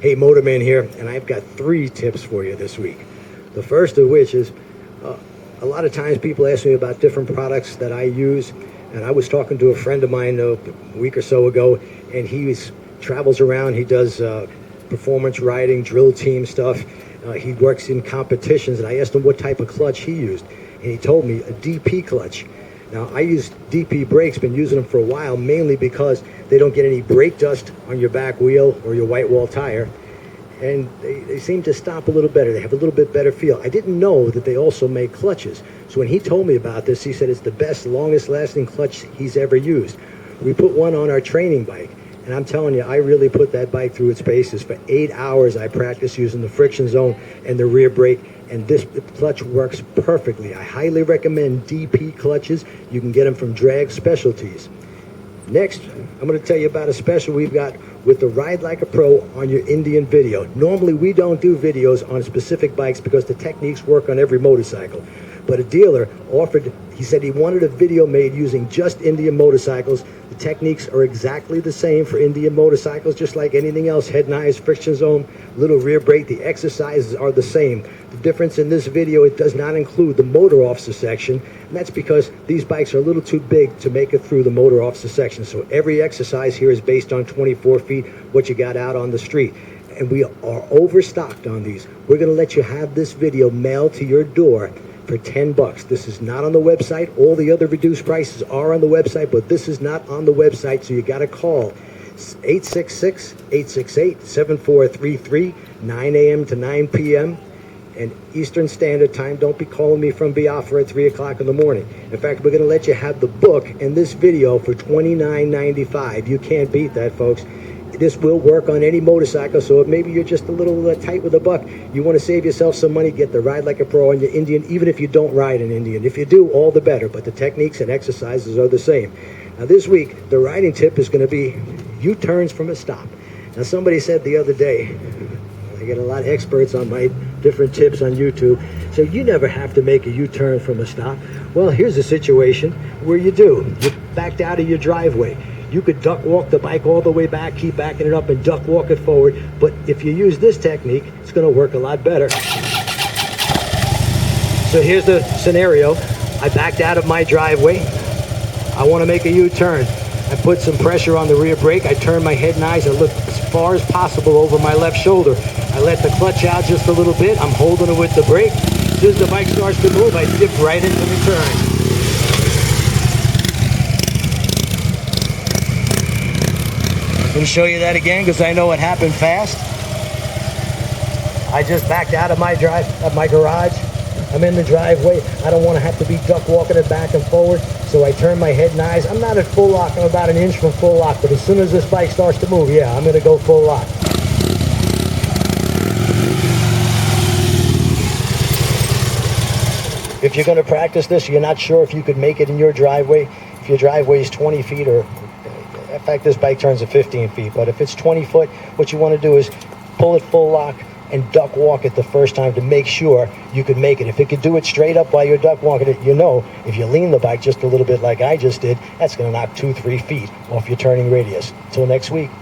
Hey, Motorman here, and I've got 3 tips for you this week. The first of which is, a lot of times people ask me about different products that I use, and I was talking to a friend of mine a week or so ago, and he travels around, he does performance riding, drill team stuff. He works in competitions, and I asked him what type of clutch he used, and he told me a DP clutch. Now, I use DP brakes, been using them for a while, mainly because they don't get any brake dust on your back wheel or your white wall tire, and they seem to stop a little better. They have a little bit better feel. I didn't know that they also make clutches. So when he told me about this, he said it's the best, longest lasting clutch he's ever used. We put one on our training bike, and I'm telling you, I really put that bike through its paces. For 8 hours, I practiced using the friction zone and the rear brake, and this clutch works perfectly. I highly recommend DP clutches. You can get them from Drag Specialties. Next, I'm going to tell you about a special we've got with the Ride Like a Pro on your Indian video. Normally, we don't do videos on specific bikes because the techniques work on every motorcycle. But a dealer offered, he said he wanted a video made using just Indian motorcycles. The techniques are exactly the same for Indian motorcycles, just like anything else. Head knives, friction zone, little rear brake. The exercises are the same. The difference in this video, it does not include the motor officer section, and that's because these bikes are a little too big to make it through the motor officer section. So every exercise here is based on 24 feet, what you got out on the street. And we are overstocked on these. We're going to let you have this video mailed to your door for $10. This is not on the website. All the other reduced prices are on the website, but this is not on the website, so you got to call 866-868-7433, 9 a.m. to 9 p.m. and Eastern Standard Time. Don't be calling me from Biafra at 3 o'clock in the morning. In fact, we're going to let you have the book and this video for $29.95. You can't beat that, folks. This will work on any motorcycle, so if maybe you're just a little tight with a buck, you want to save yourself some money, get the Ride Like a Pro on your Indian, even if you don't ride an Indian. If you do, all the better, but the techniques and exercises are the same. Now this week, the riding tip is going to be U-turns from a stop. Now somebody said the other day, I get a lot of experts on my different tips on YouTube, so you never have to make a U-turn from a stop. Well, here's a situation where you do. You backed out of your driveway. You could duck walk the bike all the way back, keep backing it up and duck walk it forward. But if you use this technique, it's going to work a lot better. So here's the scenario. I backed out of my driveway. I want to make a U-turn. I put some pressure on the rear brake. I turn my head knives. I look as far as possible over my left shoulder. I let the clutch out just a little bit. I'm holding it with the brake. As soon as the bike starts to move, I dip right into the turn. Let me show you that again because I know it happened fast. I just backed out of my garage. I'm in the driveway. I don't want to have to be duck walking it back and forward. So I turn my head knives. I'm not at full lock. I'm about an inch from full lock. But as soon as this bike starts to move, yeah, I'm going to go full lock. If you're going to practice this, you're not sure if you could make it in your driveway. If your driveway is 20 feet or... In fact, this bike turns at 15 feet, but if it's 20 foot, what you want to do is pull it full lock and duck walk it the first time to make sure you can make it. If it could do it straight up while you're duck walking it, you know, if you lean the bike just a little bit like I just did, that's going to knock 2-3 feet off your turning radius. Until next week.